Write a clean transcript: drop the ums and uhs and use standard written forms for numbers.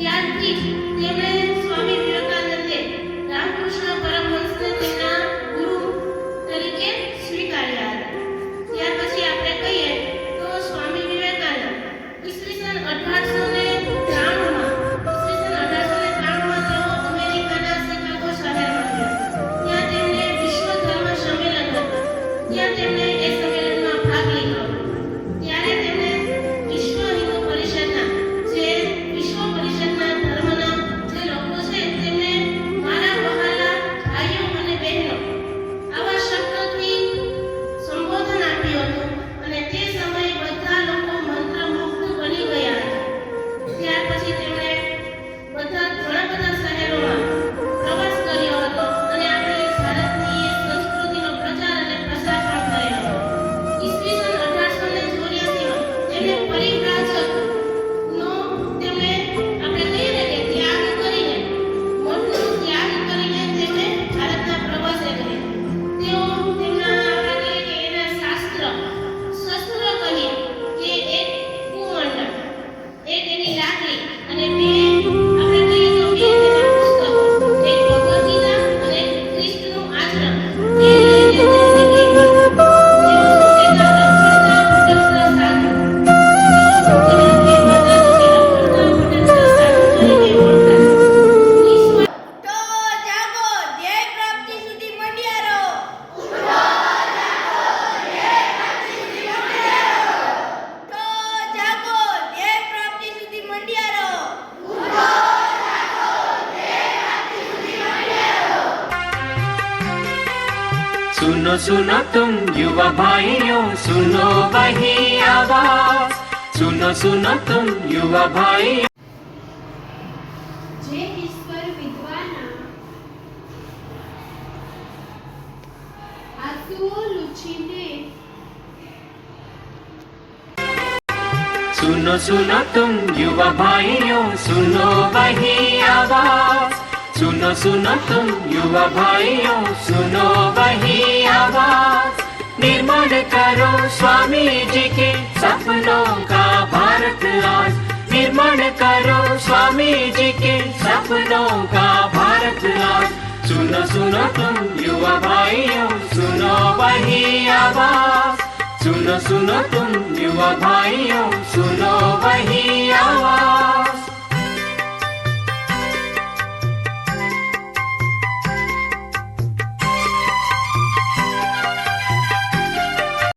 ત્યારથી જ તેમણે સ્વામી વિવેકાનંદે રામકૃષ્ણ પરમહંસને તેમના ગુરુ તરીકે સ્વીકાર્યા હતા. ત્યાર પછી આપણે કહીએ તો સ્વામી વિવેકાનંદ ઈસવીસન 1893 તેઓ અમેરિકાના શિકાગો શહેરમાં ગયા. ત્યાં તેમને વિશ્વ ધર્મ સંમેલન હતું. ત્યાં તેમણે એ સંમેલનમાં ભાગ લીધો. ત્યારે તેમણે વિશ્વ હિન્દુ પરિષદના ધર્મના જે લોકો છે તેમને મારા વહાલા ભાઈઓ અને બહેનો આવા શબ્દોથી સંબોધન આપ્યું હતું અને તે સમયે બધા લોકો મંત્રમુગ્ધ બની ગયા હતા. ત્યાર પછી તેમણે ઘણા બધા શહેરોમાં પ્રવાસ કર્યો હતો અને આપણી ભારતની સંસ્કૃતિનો પ્રચાર અને પ્રસાર પણ કર્યો હતો. ઈસવીસન 1884 તેમણે પરિવ્રાજક નો તેમણે આપણે કહીએ ને કે ત્યાગ કરીને મોટનો ત્યાગ કરીને તેમણે ભારતના પ્રવાસે ગયા. તેઓ તેમના આપણે કહીએ કે એના શસ્ત્ર કહીએ કે એક કુમંડળ, એક એની લાકડી અને બે આપણે કહીએ તો બે તેના પુસ્તકો, એક ભગવદ ગીતા અને ક્રિસ્તનું આચરણ એ લઈને તેઓ નીકળી પડતા. તેઓ તેના અખંડતા સાધુ सुनो सुनो तुम युवा भाइयों, सुनो वही आवाज। सुनो सुनो तुम युवा भाइयों। જે ઈશ્વર વિદ્વાના આંસુઓ લૂછીને सुनो सुनो तुम युवा भाइयों, सुनो वही आवाज। सुनो सुनो तुम युवा भाइयों, सुनो वही आवाज। निर्माण करो स्वामी जी के सपनों का भारत आज। निर्माण करो स्वामी जी के सपनों का भारत आज। सुनो सुनो तुम युवा भाइयों, सुनो वही आवाज। सुनो सुनो तुम युवा भाइयों, सुनो वही आवाज।